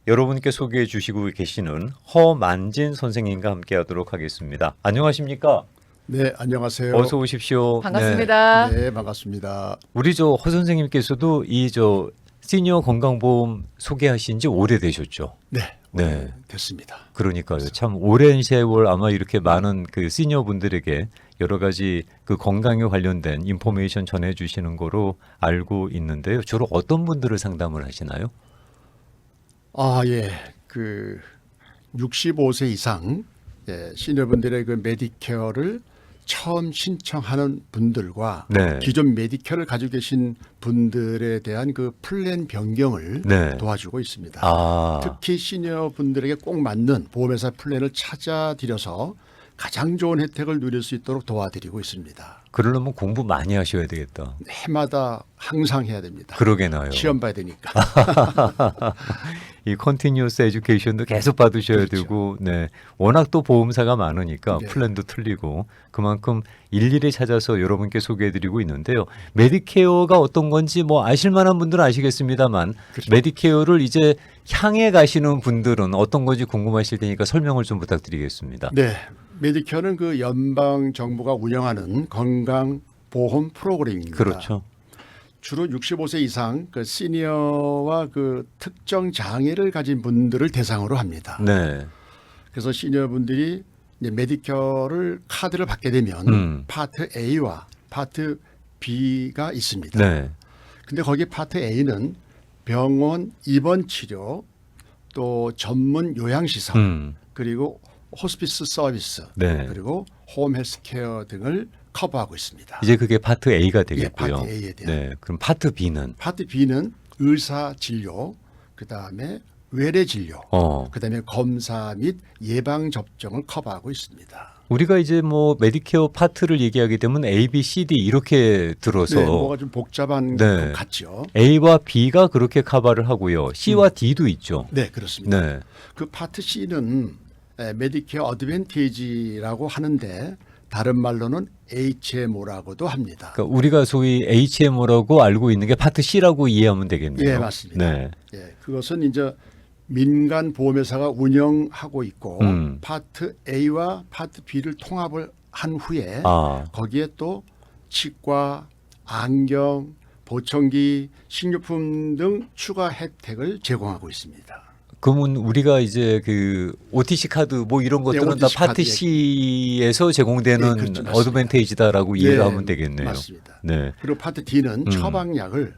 여러분께 소개해 주시고 계시는 허만진 선생님과 함께 하도록 하겠습니다. 안녕하십니까? 네, 안녕하세요. 어서 오십시오. 반갑습니다. 네, 반갑습니다. 우리 저 허 선생님께서도 이 저 시니어 건강보험 소개하신 지 오래되셨죠? 네, 네. 됐습니다. 그러니까요. 참 오랜 세월 아마 이렇게 많은 그 시니어 분들에게 여러 가지 그 건강에 관련된 인포메이션 전해 주시는 거로 알고 있는데요. 주로 어떤 분들을 상담을 하시나요? 아, 예. 65세 이상 시니어분들의 그 메디케어를 처음 신청하는 분들과 네. 기존 메디케어를 가지고 계신 분들에 대한 그 플랜 변경을 네. 도와주고 있습니다. 아. 특히 시니어분들에게 꼭 맞는 보험회사 플랜을 찾아드려서 가장 좋은 혜택을 누릴 수 있도록 도와드리고 있습니다. 그러려면 공부 많이 하셔야 되겠다. 해마다 항상 해야 됩니다. 그러게나요. 시험 봐야 되니까. 이 컨티뉴어스 에듀케이션도 계속 받으셔야 그렇죠. 되고, 네. 워낙 또 보험사가 많으니까 네. 플랜도 틀리고 그만큼 일일이 찾아서 여러분께 소개해드리고 있는데요. 메디케어가 어떤 건지 뭐 아실만한 분들은 아시겠습니다만, 그렇죠. 메디케어를 이제 향해 가시는 분들은 어떤 건지 궁금하실 테니까 설명을 좀 부탁드리겠습니다. 네, 메디케어는 그 연방 정부가 운영하는 건강 보험 프로그램입니다. 그렇죠. 주로 65세 이상 그 시니어와 그 특정 장애를 가진 분들을 대상으로 합니다. 네. 그래서 시니어분들이 이제 메디케어를 카드를 받게 되면 파트 A와 파트 B가 있습니다. 네. 근데 거기 파트 A는 병원 입원 치료, 또 전문 요양시설, 그리고 호스피스 서비스, 네. 그리고 홈 헬스케어 등을 커버하고 있습니다. 이제 그게 파트 A가 되겠고요. 파트 A에 대한. 네. 그럼 파트 B는? 파트 B는 의사 진료, 그다음에 외래 진료, 그다음에 검사 및 예방 접종을 커버하고 있습니다. 우리가 이제 뭐 메디케어 파트를 얘기하게 되면 A, B, C, D 이렇게 들어서 네, 뭐가 좀 복잡한 네. 것 같죠. A와 B가 그렇게 커버를 하고요. C와 D도 있죠. 네, 그렇습니다. 네. 그 파트 C는 메디케어 어드밴티지라고 하는데 다른 말로는 HMO라고도 합니다. 그러니까 우리가 소위 HMO라고 알고 있는 게 파트 C라고 이해하면 되겠네요. 예, 맞습니다. 네. 예, 그것은 이제 민간 보험회사가 운영하고 있고 파트 A와 파트 B를 통합을 한 후에 거기에 또 치과, 안경, 보청기, 식료품 등 추가 혜택을 제공하고 있습니다. 그러면 우리가 이제 그 OTC 카드 뭐 이런 것들은 다 OTC 파트 카드, C에서 제공되는 예, 그렇죠, 맞습니다. 어드밴테이지다라고 이해를 예, 하면 되겠네요. 맞습니다. 네. 그리고 파트 D는 처방약을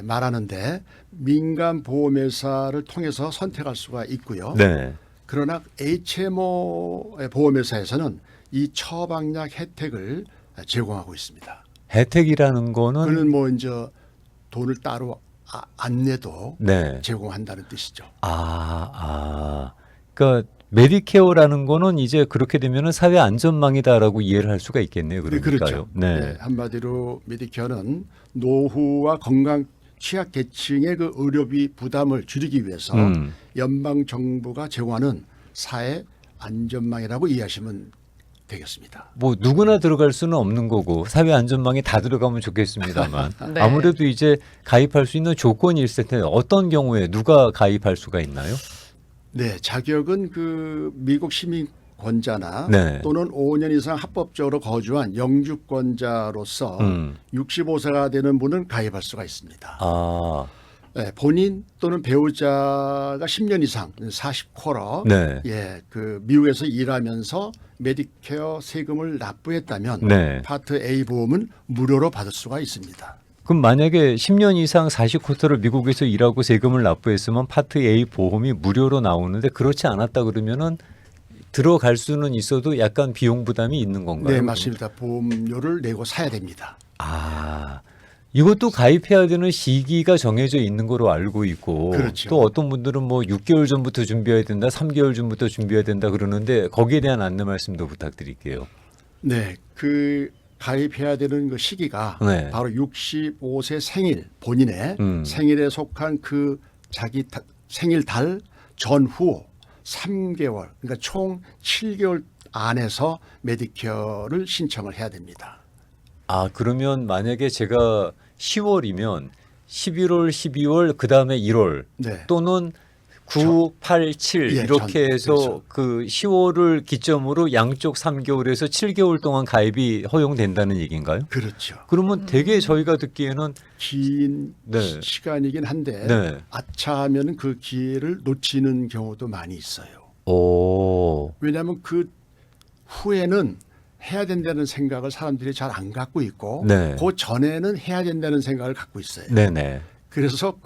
말하는데 민간 보험회사를 통해서 선택할 수가 있고요. 네. 그러나 HMO 보험회사에서는 이 처방약 혜택을 제공하고 있습니다. 혜택이라는 거는 그는 뭐 이제 돈을 따로 안 내도 네. 제공한다는 뜻이죠. 그러니까 메디케어라는 거는 이제 그렇게 되면은 사회 안전망이다라고 이해를 할 수가 있겠네요. 그러니까요. 그렇죠. 네. 네, 한마디로 메디케어는 노후와 건강 취약 계층의 그 의료비 부담을 줄이기 위해서 연방 정부가 제공하는 사회 안전망이라고 이해하시면 되겠습니다. 뭐 누구나 들어갈 수는 없는 거고 사회 안전망에 다 들어가면 좋겠습니다만 네. 아무래도 이제 가입할 수 있는 조건이 있을 텐데 어떤 경우에 누가 가입할 수가 있나요? 네, 자격은 그 미국 시민권자나 네. 또는 5년 이상 합법적으로 거주한 영주권자로서 65세가 되는 분은 가입할 수가 있습니다. 네, 본인 또는 배우자가 10년 이상 40쿼터 네. 예, 그 미국에서 일하면서 메디케어 세금을 납부했다면 네. 파트 A 보험은 무료로 받을 수가 있습니다. 그럼 만약에 10년 이상 40쿼터를 미국에서 일하고 세금을 납부했으면 파트 A 보험이 무료로 나오는데 그렇지 않았다 그러면은 들어갈 수는 있어도 약간 비용 부담이 있는 건가요? 네, 맞습니다. 보험료를 내고 사야 됩니다. 이것도 가입해야 되는 시기가 정해져 있는 거로 알고 있고 그렇죠. 또 어떤 분들은 뭐 6개월 전부터 준비해야 된다, 3개월 전부터 준비해야 된다 그러는데 거기에 대한 안내 말씀도 부탁드릴게요. 네, 그 가입해야 되는 그 시기가 네. 바로 65세 생일 본인의 생일에 속한 그 자기 생일 달 전후 3개월 그러니까 총 7개월 안에서 메디케어를 신청을 해야 됩니다. 그러면 만약에 제가 10월이면 11월, 12월, 그 다음에 1월 네. 또는 9, 8, 7 예, 이렇게 해서 그렇죠. 그 10월을 기점으로 양쪽 3개월에서 7개월 동안 가입이 허용된다는 얘기인가요? 그렇죠. 그러면 되게 저희가 듣기에는 긴 네. 시간이긴 한데 네. 아차하면 그 기회를 놓치는 경우도 많이 있어요. 오. 왜냐하면 그 후에는 해야 된다는 생각을 사람들이 잘 안 갖고 있고 네. 그 전에는 해야 된다는 생각을 갖고 있어요. 네네. 그래서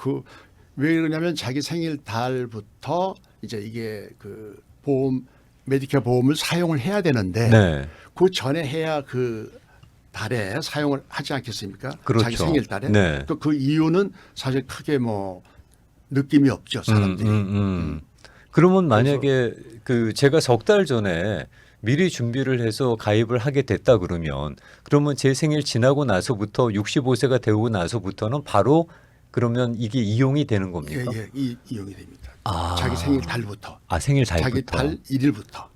왜 그러냐면 자기 생일 달부터 이제 이게 그 보험 메디케어 보험을 사용을 해야 되는데 네. 그 전에 해야 그 달에 사용을 하지 않겠습니까? 그렇죠. 자기 생일 달에. 네. 또 그 이유는 사실 크게 뭐 느낌이 없죠, 사람들이. 그러면 만약에 그 제가 석 달 전에 미리 준비를 해서 가입을 하게 됐다 그러면 제 생일 지나고 나서부터 65세가 되고 나서부터는 바로 그러면 이게 이용이 되는 겁니까? 예, 이용이 됩니다. 아. 자기 생일 달부터. 생일 달부터. 자기 달 1일부터.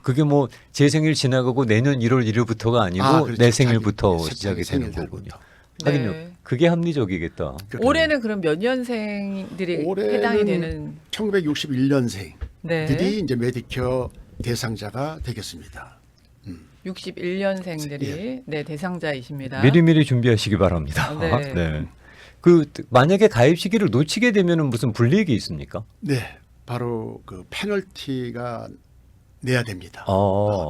그게 뭐 제 생일 지나가고 내년 1월 1일부터가 아니고 그렇죠. 내 생일부터 자기 시작이 되는 생일 거군요. 달부터. 하긴요. 네. 그게 합리적이겠다. 올해는 그럼 몇 년생들이 올해는 해당이 되는 1961년생들이 네. 이제 메디케어 대상자가 되겠습니다. 61년생들이 예. 네, 대상자이십니다. 미리미리 준비하시기 바랍니다. 네. 네. 그 만약에 가입 시기를 놓치게 되면은 무슨 불이익이 있습니까? 네, 바로 그 페널티가 내야 됩니다.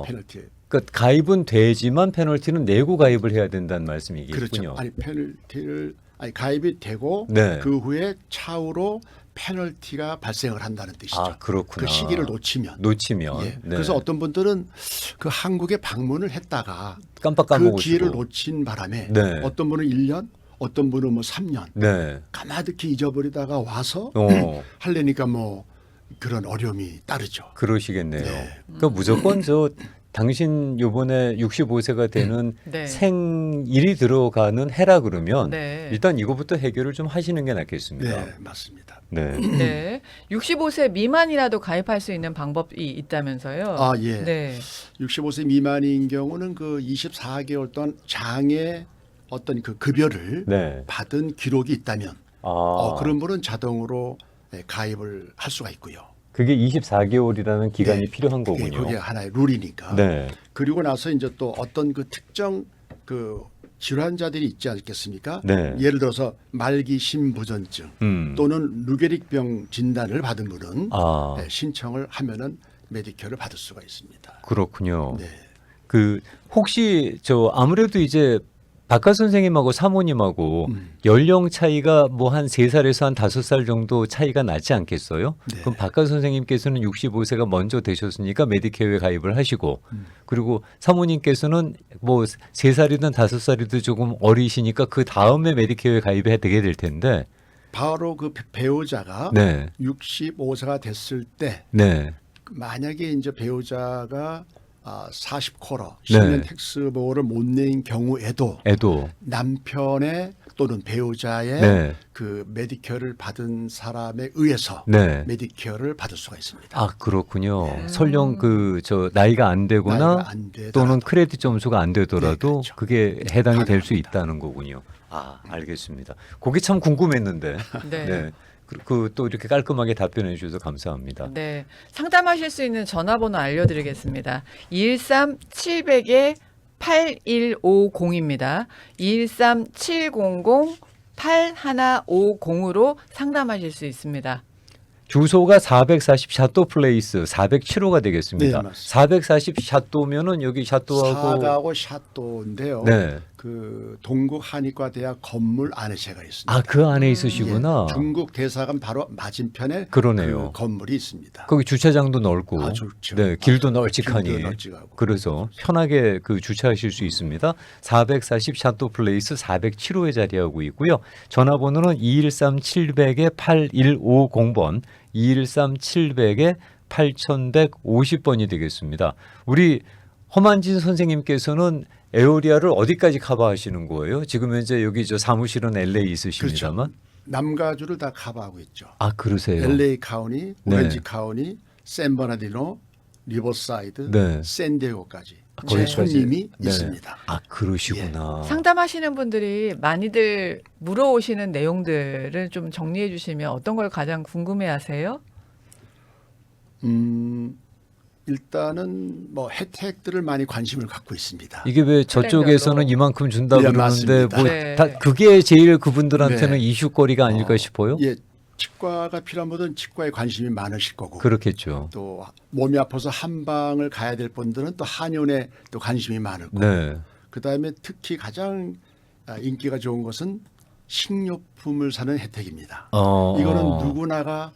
페널티. 그러니까 가입은 되지만 페널티는 내고 가입을 해야 된다는 말씀이겠군요. 그렇죠. 아니 페널티를 가입이 되고 네. 그 후에 차후로 페널티가 발생을 한다는 뜻이죠. 아, 그렇구나. 그 시기를 놓치면. 놓치면. 예. 네. 그래서 어떤 분들은 그 한국에 방문을 했다가 깜빡 그 까먹으시고. 기회를 놓친 바람에 네. 어떤 분은 1년, 어떤 분은 뭐 3년 네. 까마득히 잊어버리다가 와서 하려니까 뭐 그런 어려움이 따르죠. 그러시겠네요. 네. 그러니까 무조건 당신 요번에 65세가 되는 네. 생일이 들어가는 해라 그러면 네. 일단 이거부터 해결을 좀 하시는 게 낫겠습니다. 네, 맞습니다. 네. 네. 65세 미만이라도 가입할 수 있는 방법이 있다면서요. 아, 예. 네. 65세 미만인 경우는 그 24개월 동안 장애 어떤 그 급여를 네. 받은 기록이 있다면 그런 분은 자동으로 가입을 할 수가 있고요. 그게 24개월이라는 기간이 네. 필요한 거군요. 그게 하나의 룰이니까. 네. 그리고 나서 이제 또 어떤 그 특정 그 질환자들이 있지 않겠습니까? 네. 예를 들어서 말기 심부전증 또는 루게릭병 진단을 받은 분은 신청을 하면은 메디케어를 받을 수가 있습니다. 그렇군요. 네. 그 혹시 아무래도 이제 박가 선생님하고 사모님하고 연령 차이가 뭐 한 3살에서 한 5살 정도 차이가 나지 않겠어요? 네. 그럼 박가 선생님께서는 65세가 먼저 되셨으니까 메디케어에 가입을 하시고 그리고 사모님께서는 뭐 3살이든 5살이든 조금 어리시니까 그 다음에 메디케어에 가입해야 되게 될 텐데 바로 그 배우자가 네. 65세가 됐을 때 네. 만약에 이제 배우자가 40쿼터 네. 10년 텍스보호를 못 낸 경우에도 남편의 또는 배우자의 네. 그 메디케어를 받은 사람에 의해서 네. 메디케어를 받을 수가 있습니다. 아, 그렇군요. 설령 나이가 안 되거나 나이가 안 되더라도. 또는 크레딧 점수가 안 되더라도 네, 그렇죠. 그게 해당이 될 수 가능합니다. 있다는 거군요. 아, 알겠습니다. 그게 참 궁금했는데. 네. 또 이렇게 깔끔하게 답변해 주셔서 감사합니다. 네. 상담하실 수 있는 전화번호 알려드리겠습니다. 213-700-8150입니다. 213-700-8150으로 상담하실 수 있습니다. 주소가 440 샤또 플레이스 407호가 되겠습니다. 네, 맞습니다. 440 샤또면은 여기 샤또하고 사가고 샤또인데요. 네. 그 동국 한의과대학 건물 안에 제가 있습니다. 아, 그 안에 있으시구나. 예, 중국 대사관 바로 맞은편에 그러네요. 그 건물이 있습니다. 거기 주차장도 넓고, 아, 좋죠. 네, 길도 널찍하니, 길도 널찍하고. 그래서 편하게 주차하실 수 있습니다. 440 샤또 플레이스 407호에 자리하고 있고요. 전화번호는 213-700-8150번, 213-700-8150번이 되겠습니다. 우리 허만진 선생님께서는 에오리아를 어디까지 커버하시는 거예요? 지금 현재 여기 사무실은 LA 있으십니다만. 그렇죠. 남가주를 다 커버하고 있죠. 아, 그러세요? LA 카운티, 네. 오렌지 카운티, 샌버나디노, 리버사이드, 네. 샌디에고까지 제 거기까지. 손님이 네. 있습니다. 아, 그러시구나. 상담하시는 분들이 많이들 물어오시는 내용들을 좀 정리해 주시면 어떤 걸 가장 궁금해 하세요? 일단은 뭐 혜택들을 많이 관심을 갖고 있습니다. 이게 왜 저쪽에서는 플랜별로. 이만큼 준다 네, 그러는데 맞습니다. 뭐 네. 다 그게 제일 그분들한테는 네. 이슈거리가 아닐까 싶어요. 예, 치과가 필요한 분들은 치과에 관심이 많으실 거고 그렇겠죠. 또 몸이 아파서 한방을 가야 될 분들은 또 한의원에 또 관심이 많을 거고 네. 그다음에 특히 가장 인기가 좋은 것은 식료품을 사는 혜택입니다. 이거는 누구나가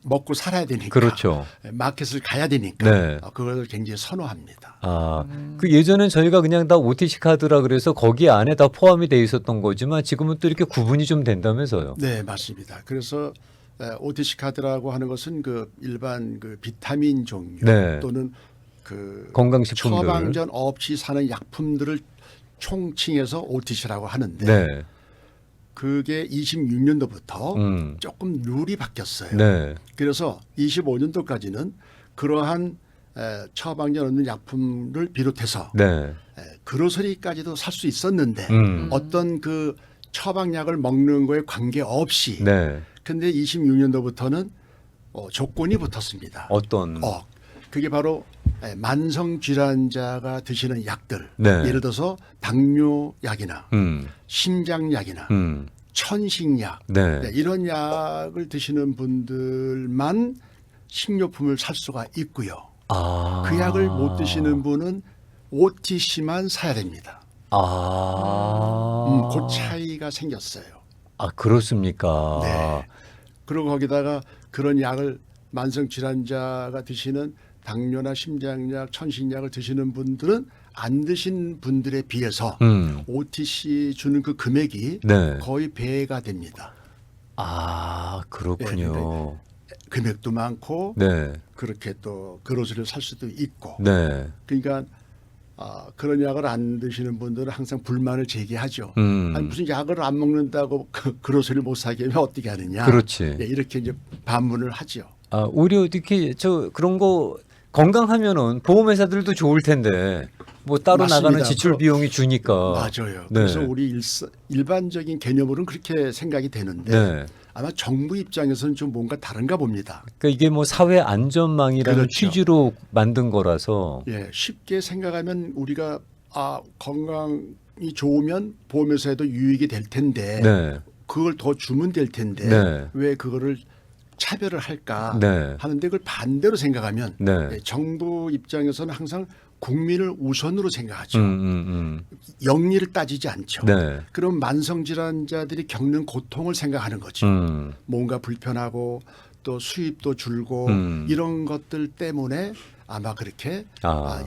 먹고 살아야 되니까 그렇죠. 마켓을 가야 되니까 네. 그걸 굉장히 선호합니다. 그 예전엔 저희가 그냥 다 OTC 카드라 그래서 거기 안에 다 포함이 돼 있었던 거지만 지금은 또 이렇게 구분이 좀 된다면서요. 네, 맞습니다. 그래서 OTC 카드라고 하는 것은 그 일반 그 비타민 종류 네. 또는 그 건강식품들. 처방전 없이 사는 약품들을 총칭해서 OTC라고 하는데 네. 그게 26년도부터 조금 룰이 바뀌었어요. 네. 그래서 25년도까지는 그러한 처방전 없는 약품을 비롯해서 네. 그로서리까지도 살 수 있었는데 어떤 그 처방약을 먹는 거에 관계없이 네. 근데 26년도부터는 조건이 붙었습니다. 어떤 그게 바로 만성 질환자가 드시는 약들 네. 예를 들어서 당뇨약이나 심장약이나 천식약 네. 이런 약을 드시는 분들만 식료품을 살 수가 있고요. 그 약을 못 드시는 분은 OTC만 사야 됩니다. 그 차이가 생겼어요. 그렇습니까? 네. 그리고 거기다가 그런 약을 만성 질환자가 드시는 당뇨나 심장약, 천식약을 드시는 분들은 안 드신 분들에 비해서 OTC 주는 그 금액이 네. 거의 배가 됩니다. 그렇군요. 금액도 많고 네. 그렇게 또 그로스를 살 수도 있고 네. 그러니까 그런 약을 안 드시는 분들은 항상 불만을 제기하죠. 아니 무슨 약을 안 먹는다고 그로스를 못 사게 하면 어떻게 하느냐. 그렇지. 이렇게 이제 반문을 하죠. 오히려 이렇게 그런 거 건강하면은 보험회사들도 좋을 텐데 뭐 따로 맞습니다. 나가는 지출 비용이 주니까. 맞아요. 네. 그래서 우리 일반적인 개념으로는 그렇게 생각이 되는데 네. 아마 정부 입장에서는 좀 뭔가 다른가 봅니다. 그러니까 이게 뭐 사회 안전망이라는 그렇죠. 취지로 만든 거라서. 예, 쉽게 생각하면 우리가 건강이 좋으면 보험회사에도 유익이 될 텐데 네. 그걸 더 주면 될 텐데 네. 왜 그거를 차별을 할까 네. 하는데 그걸 반대로 생각하면 네. 정부 입장에서는 항상 국민을 우선으로 생각하죠. 영리를 따지지 않죠. 네. 그럼 만성질환자들이 겪는 고통을 생각하는 거죠. 뭔가 불편하고 또 수입도 줄고 이런 것들 때문에 아마 그렇게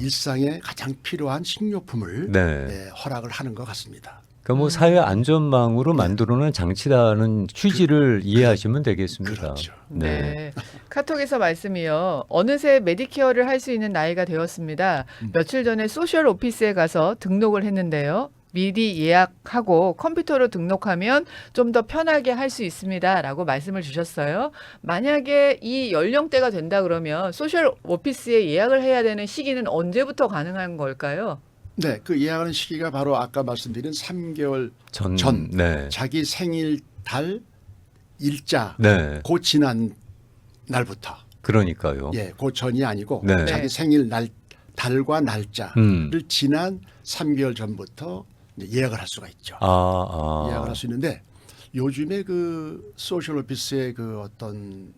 일상에 가장 필요한 식료품을 네. 허락을 하는 것 같습니다. 그러니까 뭐 사회 안전망으로 만들어놓은 장치라는 취지를 이해하시면 되겠습니다. 그렇죠. 네. 카톡에서 말씀이요. 어느새 메디케어를 할 수 있는 나이가 되었습니다. 며칠 전에 소셜 오피스에 가서 등록을 했는데요. 미리 예약하고 컴퓨터로 등록하면 좀 더 편하게 할 수 있습니다. 라고 말씀을 주셨어요. 만약에 이 연령대가 된다 그러면 소셜 오피스에 예약을 해야 되는 시기는 언제부터 가능한 걸까요? 네, 그 예약하는 시기가 바로 아까 말씀드린 3개월 전 네. 자기 생일 달 일자 네. 그 지난 날부터 그러니까요. 예, 그 전이 아니고 네. 자기 생일 달과 날짜를 지난 3개월 전부터 예약을 할 수가 있죠. 예약을 할 수 있는데 요즘에 그 소셜 오피스의 그 어떤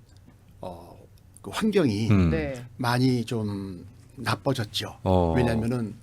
그 환경이 네. 많이 좀 나빠졌죠. 왜냐하면은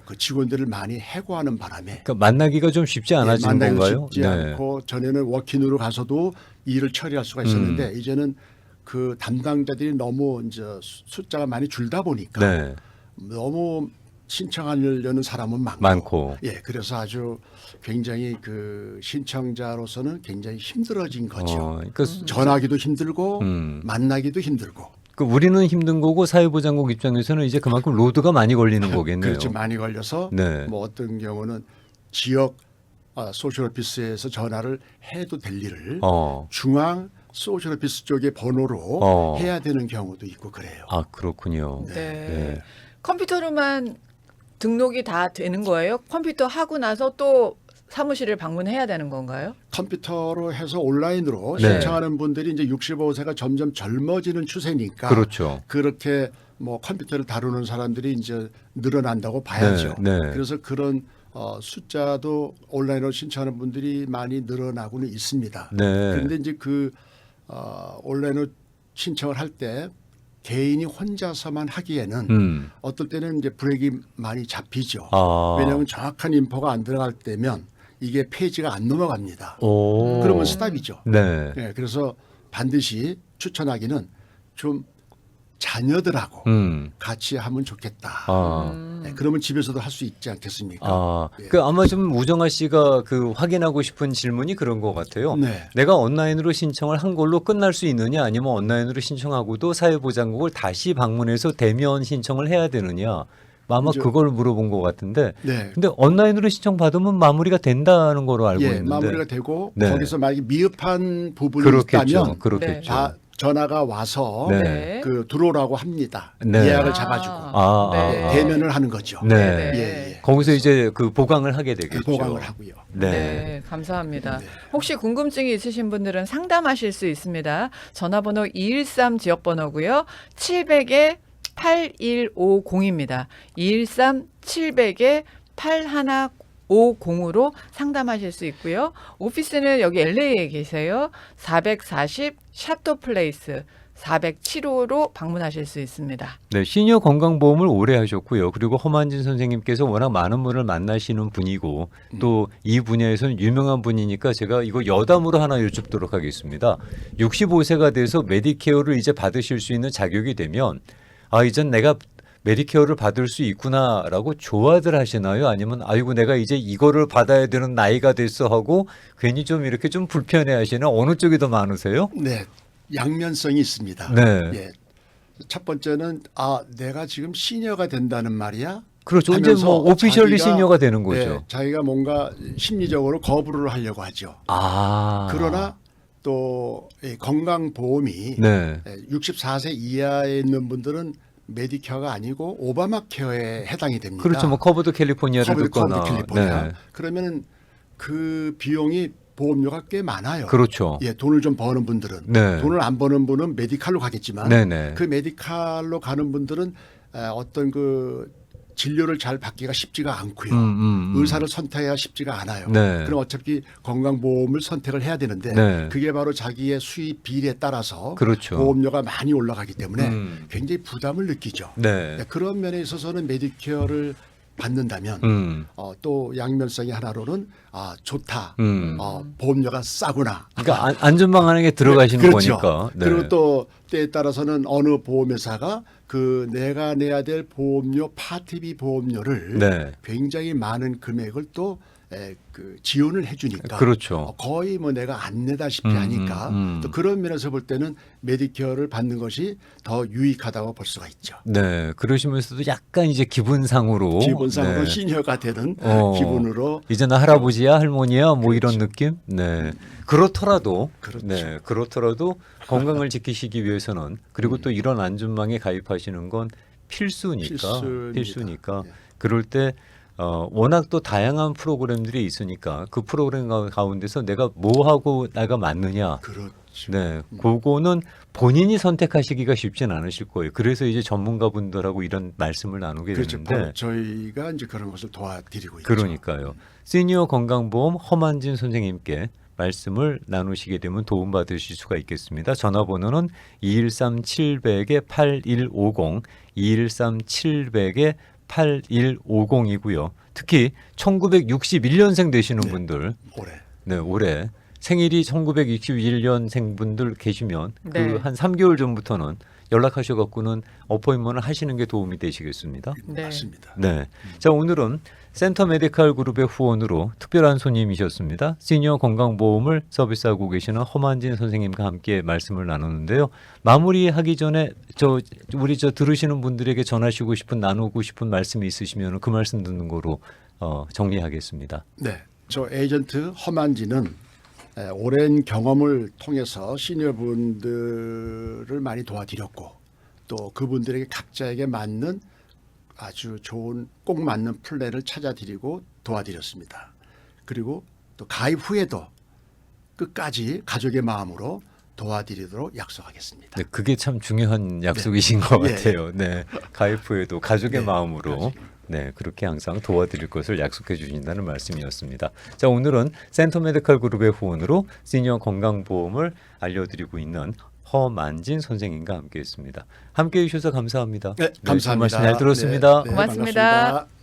그 직원들을 많이 해고하는 바람에 그러니까 만나기가 좀 쉽지 않아지는 만나기가 건가요? 쉽지 않고 전에는 워킹으로 가서도 일을 처리할 수가 있었는데 이제는 그 담당자들이 너무 이제 숫자가 많이 줄다 보니까 네. 너무 신청하려는 사람은 많고. 예, 그래서 아주 굉장히 그 신청자로서는 굉장히 힘들어진 거죠. 그러니까 전화하기도 힘들고 만나기도 힘들고. 우리는 힘든 거고 사회보장국 입장에서는 이제 그만큼 로드가 많이 걸리는 거겠네요. 그렇죠. 많이 걸려서 네. 뭐 어떤 경우는 지역 소셜 오피스에서 전화를 해도 될 일을 중앙 소셜 오피스 쪽의 번호로 해야 되는 경우도 있고 그래요. 그렇군요. 네. 네. 컴퓨터로만 등록이 다 되는 거예요? 컴퓨터 하고 나서 또 사무실을 방문해야 되는 건가요? 컴퓨터로 해서 온라인으로 네. 신청하는 분들이 이제 65세가 점점 젊어지는 추세니까 그렇죠. 그렇게 뭐 컴퓨터를 다루는 사람들이 이제 늘어난다고 봐야죠. 네, 네. 그래서 그런 숫자도 온라인으로 신청하는 분들이 많이 늘어나고는 있습니다. 네. 그런데 이제 온라인으로 신청을 할 때 개인이 혼자서만 하기에는 어떨 때는 이제 브레이크가 많이 잡히죠. 왜냐하면 정확한 인포가 안 들어갈 때면 이게 페이지가 안 넘어갑니다. 그러면 스탑이죠. 네. 네, 그래서 반드시 추천하기는 좀 자녀들하고 같이 하면 좋겠다. 네, 그러면 집에서도 할 수 있지 않겠습니까? 예. 그 아마 좀 우정아 씨가 그 확인하고 싶은 질문이 그런 것 같아요. 네. 내가 온라인으로 신청을 한 걸로 끝날 수 있느냐, 아니면 온라인으로 신청하고도 사회보장국을 다시 방문해서 대면 신청을 해야 되느냐. 아마 이제- 그걸 물어본 것 같은데. 네. 근데 온라인으로 신청 받으면 마무리가 된다는 거로 알고 예, 있는데. 마무리가 되고 네. 거기서 만약에 미흡한 부분이 그렇겠죠. 있다면 그렇겠죠. 다 전화가 와서 네. 들어오라고 합니다. 네. 예약을 잡아주고 네. 대면을 하는 거죠. 네. 네. 예, 예. 거기서 이제 그 보강을 하게 되겠죠. 보강을 하고요. 네. 네, 감사합니다. 네. 혹시 궁금증이 있으신 분들은 상담하실 수 있습니다. 전화번호 213 지역번호고요. 700에 8150입니다. 213 700에 8150으로 상담하실 수 있고요. 오피스는 여기 LA에 계세요. 440 샤토 플레이스 407호로 방문하실 수 있습니다. 네, 시니어 건강보험을 오래 하셨고요. 그리고 허만진 선생님께서 워낙 많은 분을 만나시는 분이고 또 이 분야에서는 유명한 분이니까 제가 이거 여담으로 하나 여쭙도록 하겠습니다. 65세가 돼서 메디케어를 이제 받으실 수 있는 자격이 되면 이젠 내가 메디케어를 받을 수 있구나라고 좋아들 하시나요? 아니면 아이고 내가 이제 이거를 받아야 되는 나이가 됐어 하고 괜히 좀 이렇게 좀 불편해 하시나? 어느 쪽이 더 많으세요? 네, 양면성이 있습니다. 네. 예. 첫 번째는 내가 지금 시니어가 된다는 말이야. 그렇죠. 이제 하면서 뭐 오피셜리 자기가- 시니어가 되는 네, 거죠. 자기가 뭔가 심리적으로 거부를 하려고 하죠. 그러나 또 이 건강보험이 네. 64세 이하에 있는 분들은 메디케어가 아니고 오바마 케어에 해당이 됩니다. 그렇죠. 뭐 커버드 캘리포니아를 커버드 듣거나. 캘리포니아. 네. 그러면 그 비용이 보험료가 꽤 많아요. 그렇죠. 예, 돈을 좀 버는 분들은 네. 돈을 안 버는 분은 메디칼로 가겠지만 네네. 그 메디칼로 가는 분들은 어떤 그 진료를 잘 받기가 쉽지가 않고요. 의사를 선택해야 쉽지가 않아요. 네. 그럼 어차피 건강보험을 선택을 해야 되는데 네. 그게 바로 자기의 수입 비리에 따라서 그렇죠. 보험료가 많이 올라가기 때문에 음. 굉장히 부담을 느끼죠. 네. 네, 그런 면에 있어서는 메디케어를 받는다면 또 양면성의 하나로는 좋다. 보험료가 싸구나. 그러니까 안전방안에 들어가시는 그렇죠. 거니까. 네. 그리고 또 때에 따라서는 어느 보험회사가 그 내가 내야 될 보험료 파트 B 보험료를 네. 굉장히 많은 금액을 또 그 지원을 해주니까 그렇죠. 거의 뭐 내가 안 내다시피 하니까 또 그런 면에서 볼 때는 메디케어를 받는 것이 더 유익하다고 볼 수가 있죠. 네. 그러시면서도 약간 이제 기분상으로. 기본상으로 네. 시니어가 되는 어. 기분으로 이제 나 할아버지야 할머니야 뭐 이런 느낌? 네. 그렇더라도 그렇죠. 네. 그렇더라도 건강을 지키시기 위해서는 그리고 또 이런 안전망에 가입하시는 건 필수니까. 필수입니다. 예. 그럴 때 워낙 또 다양한 프로그램들이 있으니까 그 프로그램 가운데서 내가 뭐 하고 나가 맞느냐. 그렇죠. 네. 그거는 본인이 선택하시기가 쉽진 않으실 거예요. 그래서 이제 전문가분들하고 이런 말씀을 나누게 그렇죠. 되는데 바로 저희가 이제 그런 것을 도와드리고 있죠. 그러니까요. 시니어 건강보험 허만진 선생님께 말씀을 나누시게 되면 도움받으실 수가 있겠습니다. 전화번호는 213-700-8150, 213-700-8150이고요. 특히 1961년생 되시는 네. 분들, 올해. 네, 올해 생일이 1961년생 분들 계시면 네. 그 한 3개월 전부터는 연락하셔 갖고는 어포인먼트를 하시는 게 도움이 되시겠습니다. 네. 맞습니다. 네. 자, 오늘은 센터 메디칼 그룹의 후원으로 특별한 손님이셨습니다. 시니어 건강보험을 서비스하고 계시는 허만진 선생님과 함께 말씀을 나누는데요. 마무리하기 전에 우리 들으시는 분들에게 전하시고 싶은 나누고 싶은 말씀이 있으시면 그 말씀 듣는 거로 정리하겠습니다. 네, 저 에이전트 허만지는 오랜 경험을 통해서 시니어분들을 많이 도와드렸고 또 그분들에게 각자에게 맞는 아주 좋은 꼭 맞는 플랜을 찾아드리고 도와드렸습니다. 그리고 또 가입 후에도 끝까지 가족의 마음으로 도와드리도록 약속하겠습니다. 네, 그게 참 중요한 약속이신 것 예. 같아요. 네, 가입 후에도 가족의 네, 마음으로 그렇죠. 네, 그렇게 항상 도와드릴 것을 약속해 주신다는 말씀이었습니다. 자, 오늘은 센터 메디컬 그룹의 후원으로 시니어 건강보험을 알려드리고 있는 허만진 선생님과 함께했습니다. 함께해 주셔서 감사합니다. 네, 좋은 감사합니다. 말씀 잘 들었습니다. 고맙습니다. 반갑습니다.